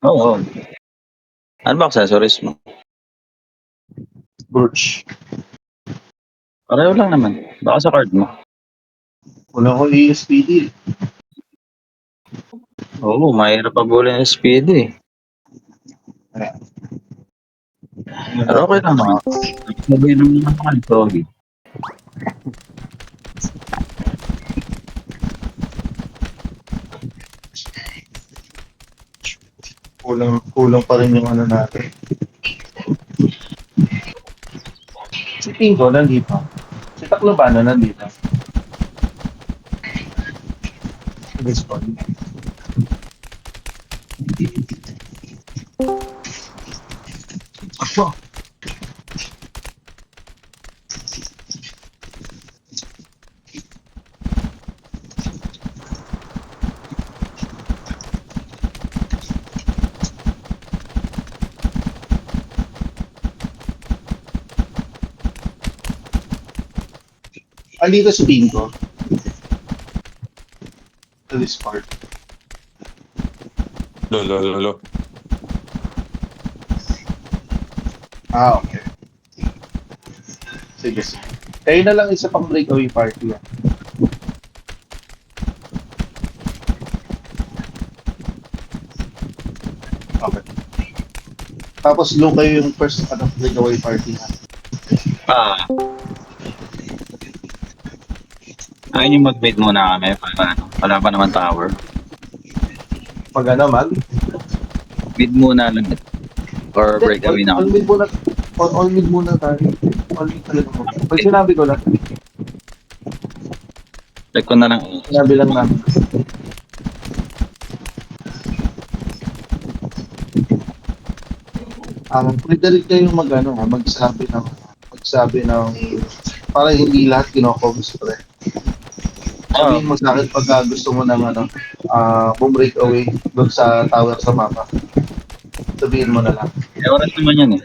Oo. Ano ba accessories mo? Brooch. Pareho lang naman. Baka sa card mo. Wala ko ESPD. Oo, mahirap pabulin ng speed eh. Kaya, Pero okay lang naman. Sabi naman naman, sorry. kulang pa rin yung ano natin. Si Pingo nandito. Si Taclobana nandito. Respond. Ako. Andito si Pingo. Sa Discord. Lolo. Okay. Sige. Kayo na lang isa pang breakaway party. Okay. Tapos low kayo yung first breakaway party ha. Ayun yung mag-bait muna kami. Wala pa naman tower. Pag mag? Bid muna lang. Or breakaway na. All mid muna. All mid muna tayo. All mid talaga mo. Pag sinabi ko lang. Check ko na lang. Sinabi lang namin. Pwede rin kayong magsabi ng para hindi lahat kinokobs pre. Sabihin mo sa akin pag gusto mo ng break away doon sa tower sa mapa. Sabihin mo na lang. Oras naman yan eh.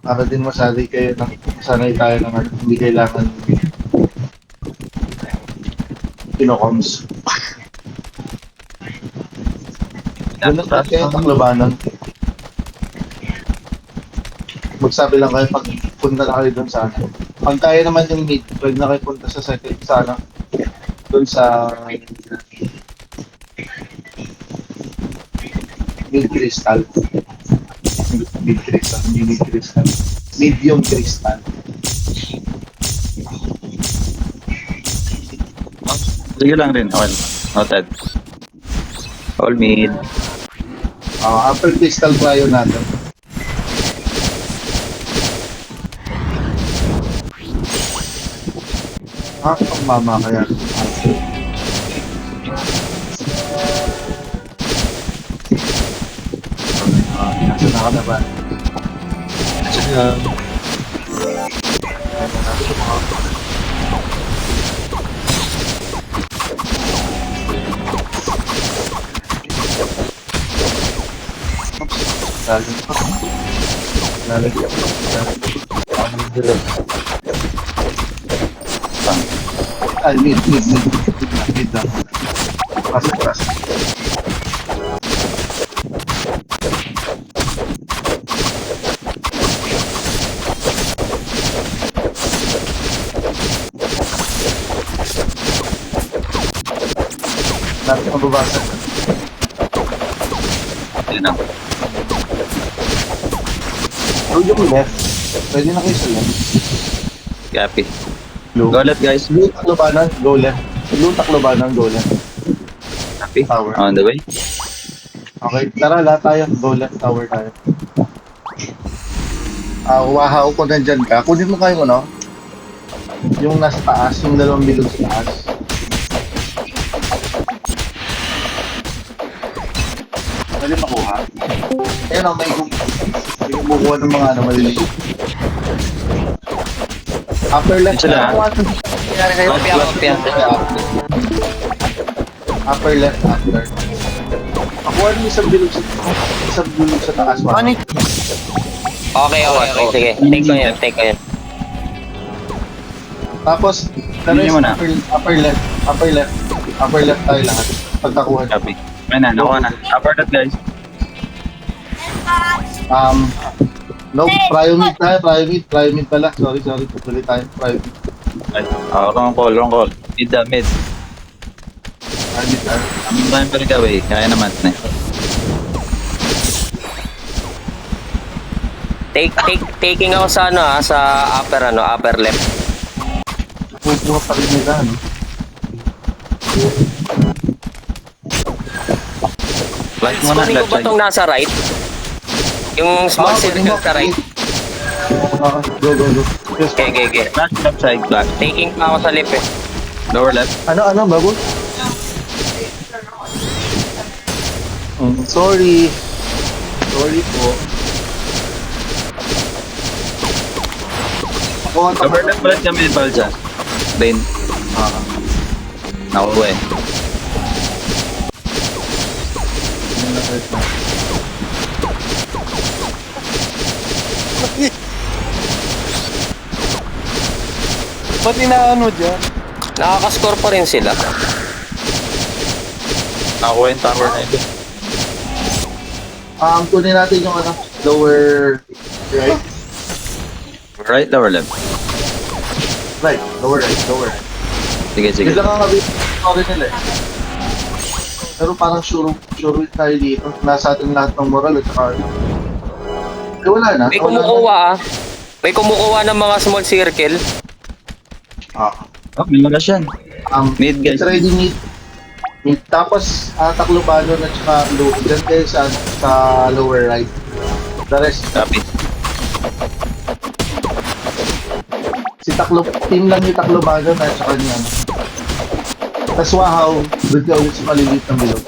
Para din masanay kayo masanay tayo ng hindi kailangan kinokoms. Ganun kayo ang labanan. Magsabi lang kayo pag punta na kayo doon sa pag kaya naman yung mid, pwede na kayo punta sa second sana doon sa mid crystal. Medium crystal. Sige lang rin. Okay. Noted. All mid. Upper crystal cryo natin. Ang mama kaya. Nasa nakalaban. Mid lang. Pasok. Natin mababasa. Yun lang. Yung left. Pwede na kayo sa left. Copy. Blue. Go left guys. Blue Taclobanan, go left. Blue Taclobanan, go left. Copy. Tower. On the way. Okay, tara lahat tayo. Go left tower tayo. Wahaw ko nandyan ka. Kunin mo kayo no? Yung nasa taas, yung dalawang bilog sa taas. Pwede makuha. Ayun o, may kumukuha ng mga maliliit. Upper left Sila. Nangyari kayo, Upper left, after. Makuha rin isang bilog sa taas. Ano? Okay. Sige. Take ko yun. Tapos, the Hindi rest, mo na. upper left tayo lahat. Pagkakuha. Copy. Ay na, nakuha na. Upper that guys. No, prio mid tayo, prio mid pala. Sorry, tuloy tayo, prio mid. Ay, wrong call. Mid. Prio mid tayo. Amin ba yung paligaw eh? Kaya naman na. Taking ako sa sa upper left. Pupunga pa rin nila, no? Flash mo na, Kunin ko ba left itong side. nasa right? Yung small circle sa right? Go. Yes, Okay. Flash left side, flash. Taking pa ako sa left eh. Lower left. Ano, bago? Sorry po. Ako ang Lower left ulit kami ni Palja. Rain. Nakuha eh. Ba't inaano dyan? Nakaka-score pa rin sila. Nakuha yung tower na ito. Kunin natin yung lower right. Right, lower left. Right, lower right. Sige. Bigla nga kami sorry nila eh. Pero parang sure tayo dito. Nasa atin lahat ng moral at saka wala na. May kumukuha May kumukuha ng mga small circle. Oh, may magas yan. Mid, guys. It's ready mid. Tapos Taclobanon at saka low. Diyan kayo sa lower right. The rest, Copy. team lang yung Taclobanon at saka niya. Tapos Wahaw, doon ka ulit sa maliliit ng bilog.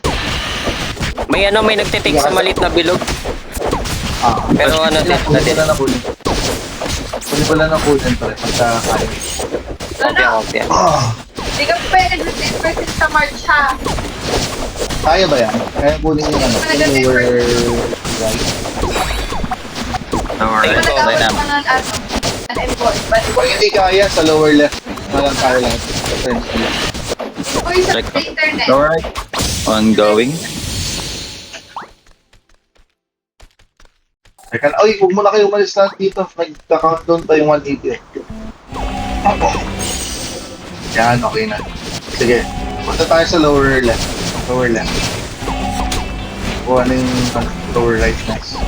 May nagtitake sa maliit na bilog. Pero Kunin na kunin. Kunin ko lang ng kunin pa rin. Pagka kaya. Kopya. Hindi ka pwede mag-10% sa March ha. Kaya ba yan? Kaya kunin yung yung lower right. Lower Hindi right. ko nagkakaroon Line up. pa ng an envoy. But Kung hindi kaya, sa lower left na lang tayo lang. Potentially. uy, sa Check. internet. Lower right. Ongoing. Teka, oy, huwag mo na kayo umalis lahat dito. Nagka-countdown tayong 180 eh. Yan, okay na. Sige, punta tayo sa lower left. Lower left. O ano yung lower right next.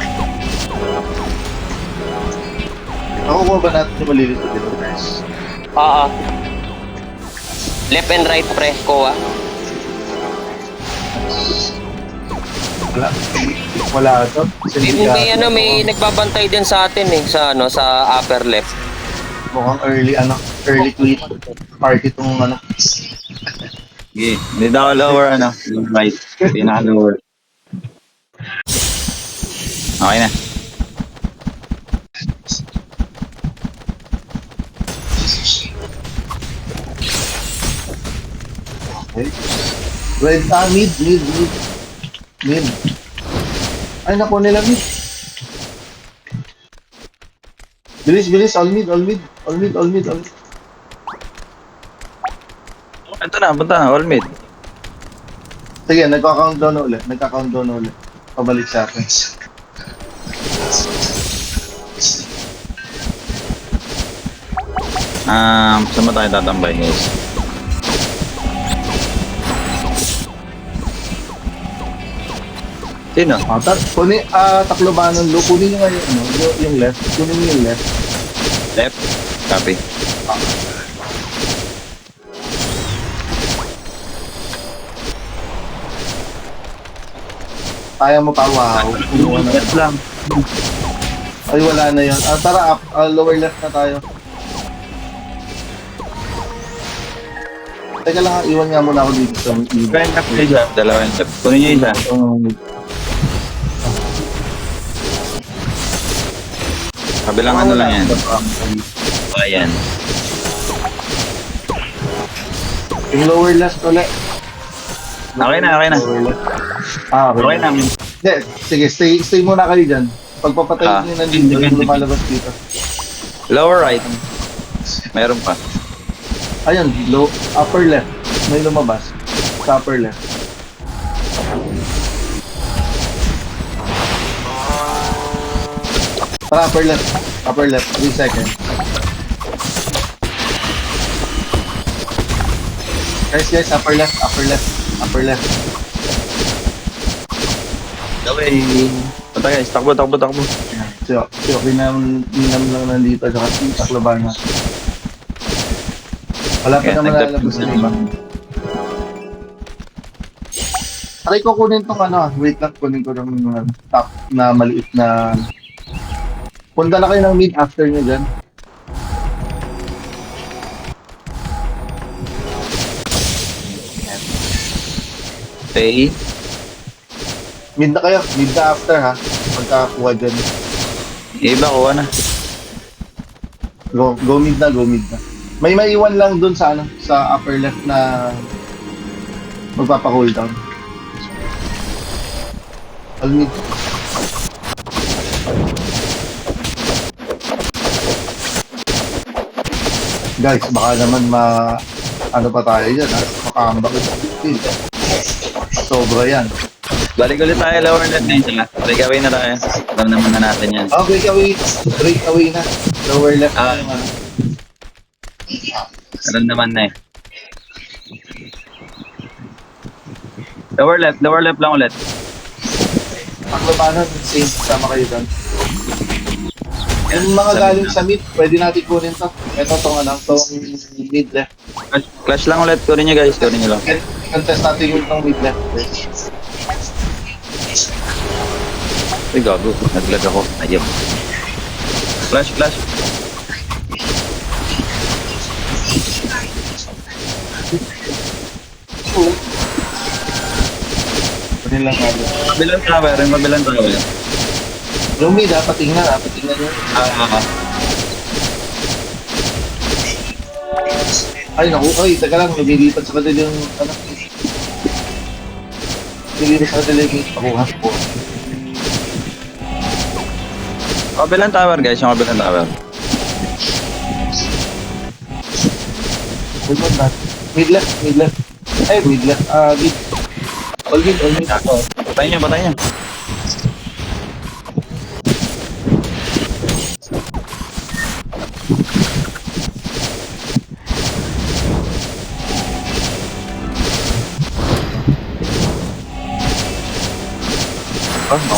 Nakukuha ba natin yung malilito dito guys? Oo. Left and right pre, kuha. Wala ito. May nagbabantay din sa atin eh sa sa upper left. Mukhang early tweet. Party tong Sige. Hindi daw lower, right. Pinaka-lower. Okay na. Okay. Red, mid. Ay, nakuha nila mid. Bilis, all mid. Ito na, punta na. All mid. Sige, nagka-countdown na ulit. Pabalik sa akin. Saan ba tayo tatambay, guys? Sino? Kunin, Taclobanon, kunin nyo nga yung left. Kunin nyo yung left. Left. Copy. Kaya mo pa, wow. Left lang. Ay, wala na yun. Tara, lower left na tayo. Teka lang, iwan nga muna ako dito sa Kaya left na isa. Dalawang left. Kunin niyo isa. Kabilang ano lang yan. Ayan. Yung lower left ulit. Okay na. Lower left. Okay na. Hindi, sige, stay muna kayo dyan. Pagpapatayin nyo nandito, yung lumalabas dito. Lower right. Meron pa. Ayun, upper left. May lumabas. Sa upper left. Tara, upper left. Upper left. 3 seconds. Guys, upper left, upper left, upper left. Gawin. Punta guys, takbo. Si okay na minam lang nandito sa taklaban na. Wala pa Kaya naman lalabas na iba. Try ko kunin tong wait lang, kunin ko ng top na maliit na. Punta na kayo ng mid after nyo dyan. Okay. Mid na kayo, mid na after ha. Pagkakuha dyan. Iba, kuha na. Go mid na, go mid na. May maiwan lang dun sa sa upper left na magpapa-hold down. All mid. Guys, baka naman ano pa tayo dyan ha? Makahambak yung sobra yan. Balik ulit tayo, lower left na yun. Break away na tayo. Alam naman na natin yan. Oh, break away na. Lower left na yung Alam naman na eh. Lower left lang ulit. Paklabanan, same, sama kayo doon. Yung mga galing sa mid, pwede natin kunin to. Ito tong mid left. Clash lang ulit. Kunin nyo guys, kunin nyo lang. Contest natin yung tong mid left. Uy, gago. Naglag ako. Ayun. Flash. Kunin lang natin. Mabilang tower. Yung mid, patingnan nyo. Ay, naku, teka lang, lumilipat sa kanila yung, lumilipat sa kanila yung pakuha po. Mabilang tower guys, yung mabilang tower. Mid left. Ay, mid left. Mid. All mid. Patayin nyo.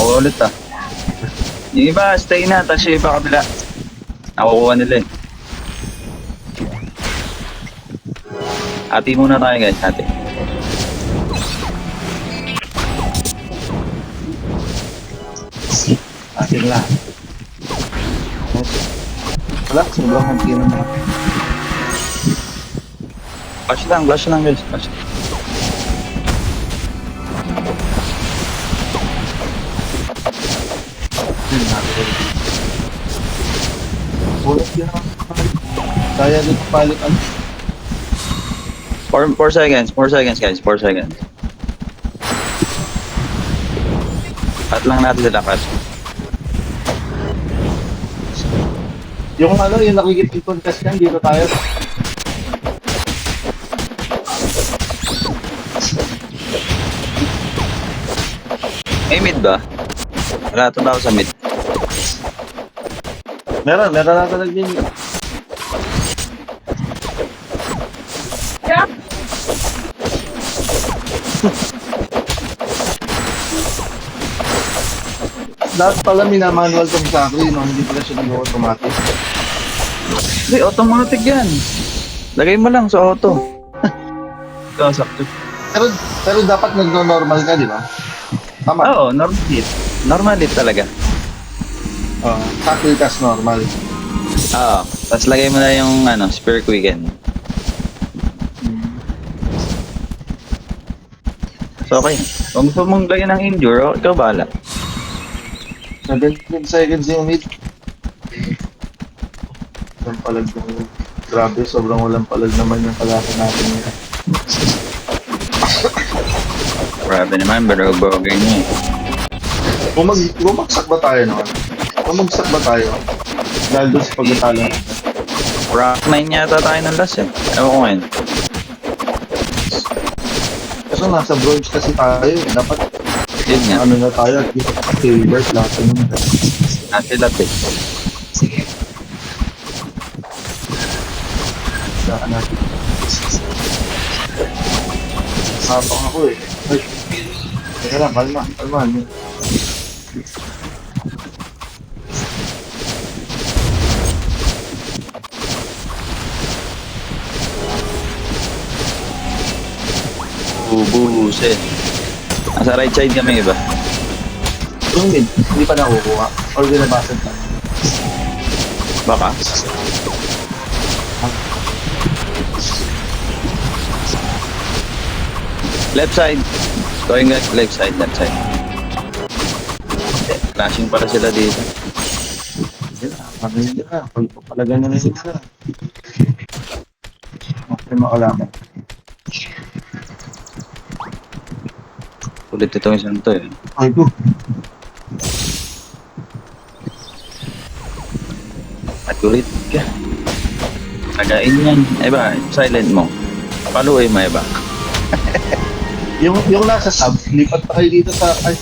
Nakuha ulit ah. Yung iba, stay na, tapos yung iba kabila. Nakukuha nila eh. Hati muna tayo guys, hati. Atin lang. Wala, sobrang hanti naman. Flash lang guys, flash. Bullet yun ako. Kaya dito palit 4 seconds guys, 4 seconds. Cut lang natin sila cut. yung yung nakikip contest yan, dito tayo. May mid ba? Wala ito tao sa mid. Meron natin naging. Yeah. Dapat pala minamanual tong sakri, no? Hindi pala siya nag-automatic. Hindi, automatic yan. Lagay mo lang sa auto. Ito, sakto. Pero dapat nagno-normal ka, di ba? Tama. Oo, normal hit. Normal hit talaga. Tackle cast normal. Oo. Tapos lagay mo na yung spear quicken. So okay. Kung gusto mong lagyan ng endure, ikaw bahala. 17 seconds yung mid. Walang palag yung. Grabe, sobrang walang palag naman yung kalaki natin. Grabe naman, barog-barogay niya eh. Bumagsak ba tayo naman? Bumagsak ba tayo? Dahil doon sa pagkatalo natin. Rock 9 yata tayo ng last eh. Ewan ko ngayon. Kasi nasa bronze kasi tayo. Dapat Yun nga. ano na tayo. Silver, platinum. Sila eh. Saan natin? Habang ako eh. Ay. Teka lang, kalma. Kalma. Bubuhusin. Nasa right side kami iba. Yung mid, hindi pa nakukuha. Or binabasag na. Baka. Left side. Going left side, left side. Flashing pala sila dito. Hindi na. Magaling na. Pag papalagan na rin na. Okay, makalaman. Ulit itong isang to eh. Ay, ko. At ulit ka. Nagain yan. Iba, silent mo. Paluin mo iba. Yung nasa sub, lipat pa kayo dito sa... Ay.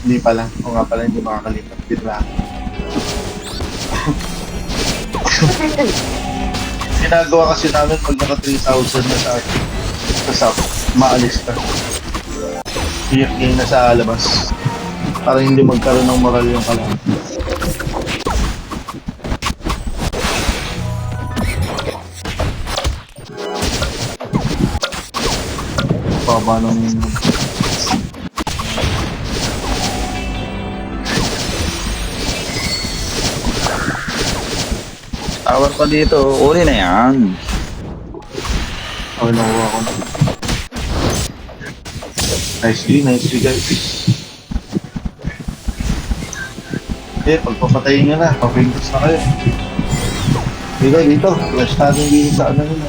Hindi pala. O nga pala, hindi makakalipat. Dito lang. Ginagawa kasi namin pag naka 3,000 na sa sub, maalis ka. Iyak na sa labas. Para hindi magkaroon ng moral yung kalang. Baba nung... Tower pa dito. Uli na yan. Okay, nakuha ko na. Nicely guys. Eh, pagpapatayin nyo na, papintos na kayo. Dito. Flash natin dito sa ano nila.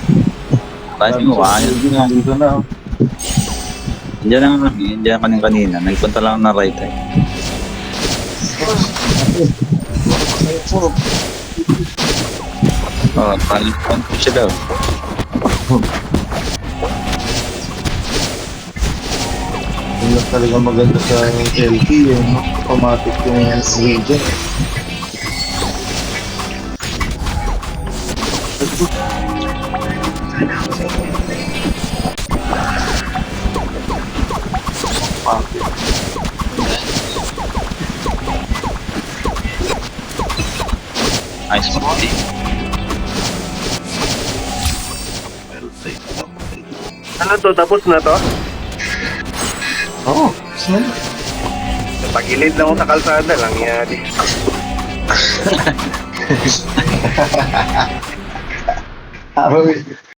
Tayo mo, kaya. Dito na. Diyan na nga. Diyan kanina. Nagpunta lang na right side. Oh, palit siya daw. Yun lang talaga maganda sa LP, yung automatic yung region. Nice one. Ano to? Tapos na to? Oo, saan? Pagilid lang ako sa kalsada lang yan. Araw